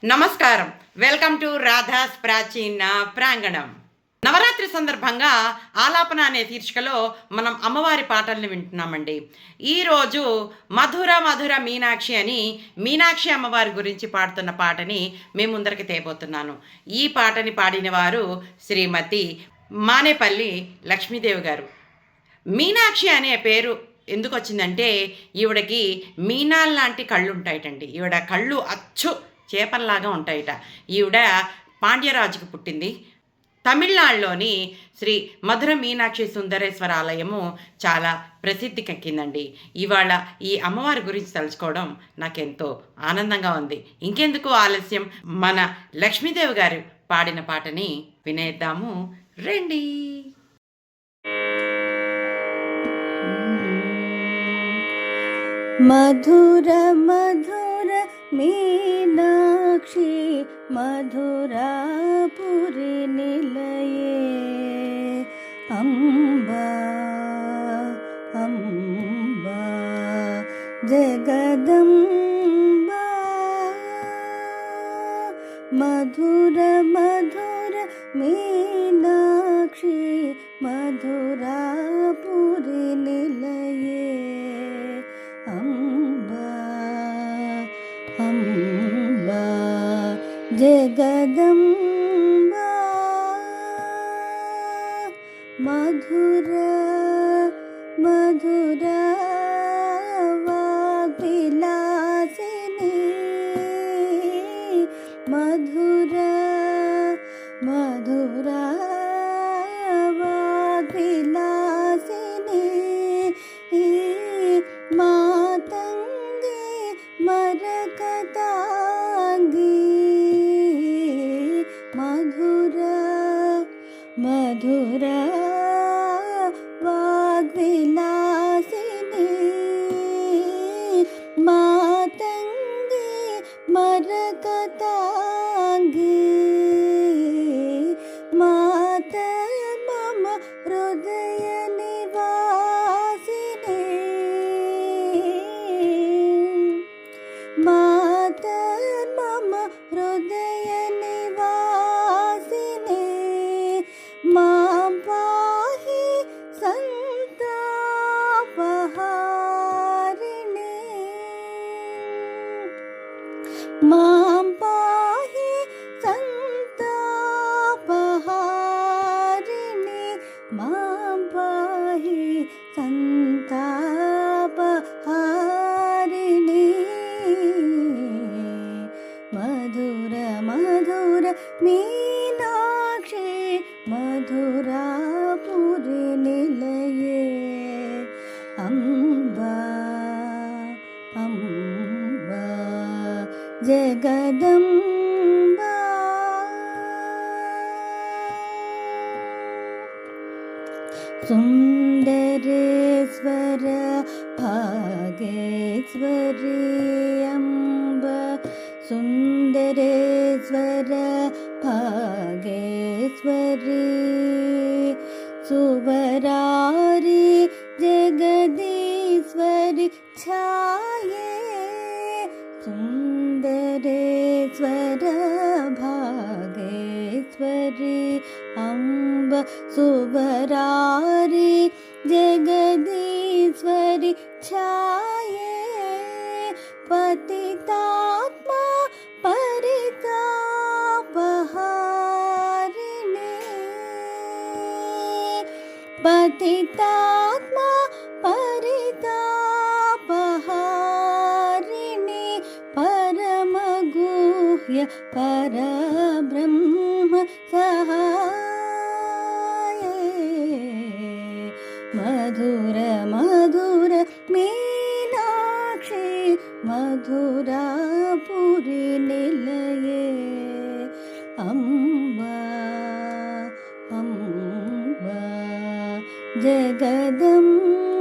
నమస్కారం. Welcome to Radha's ప్రాచీన ప్రాంగణం. నవరాత్రి సందర్భంగా ఆలాపన అనే శీర్షికలో మనం అమ్మవారి పాటల్ని వింటున్నామండి. ఈరోజు మధుర మధుర మీనాక్షి అని మీనాక్షి అమ్మవారి గురించి పాడుతున్న పాటని మీ ముందరికి తేబోతున్నాను. ఈ పాటని పాడిన వారు శ్రీమతి మానేపల్లి లక్ష్మీదేవి గారు. మీనాక్షి అనే పేరు ఎందుకు వచ్చిందంటే ఈవిడకి మీనాల్ లాంటి కళ్ళు ఉంటాయటండి. ఈవిడ కళ్ళు అచ్చు చేపల్లాగా ఉంటాయట. ఈవిడ పాండ్యరాజుకి పుట్టింది. తమిళనాడులోని శ్రీ మధుర మీనాక్షి సుందరేశ్వర ఆలయము చాలా ప్రసిద్ధికెక్కిందండి. ఇవాళ ఈ అమ్మవారి గురించి తలుచుకోవడం నాకెంతో ఆనందంగా ఉంది. ఇంకెందుకు ఆలస్యం, మన లక్ష్మీదేవి గారు పాడిన పాటని వినేద్దాము రండి. మధుర మధుర మీనాక్షి మధురాపురి నిలయే అంబా అంబా జగదంబా. మధుర మధుర మీనాక్షి మధురాపురి నిలయే అంబా అంబా జగదంబా. మధుర మధుర వాగ్విలాసిని మధుర మధుర వాగ్విలాసిని మాతంగి మరకతాంగి మధుర మధుర వాగ్విలాసిని మాతంగి మరకతాంగి మాత మమ హృదయ నివాసిని మాత మమ హృదయ నివాసిని మాం పాహి సంతాపహారిణి మాం పాహి సంతాపహారిణి మాం పాహి సంతాపహారిణి. మధుర మధుర మీనాక్షి మధురాపురి నిలయే అంబా అంబా జగదంబా. సుందరేశ్వర భాగేశ్వరి అంబ సుందరేశ్వర భాగేశ్వరి సువరారి జగదీశ్వరి ఛాయే సుందరేశ్వర భాగేశ్వరి అంబ సువరారి జగదీశ్వరి ఛాయే పతితాత్మ పరితాపహారిణి పతితాత్మ పరితాపహారిణి పరమగుహ్య పరబ్రహ్మ సహాయే. మధుర మధుర మీనాక్షి మధురాపురి నిలయే అంబా అంబా జగదంబా.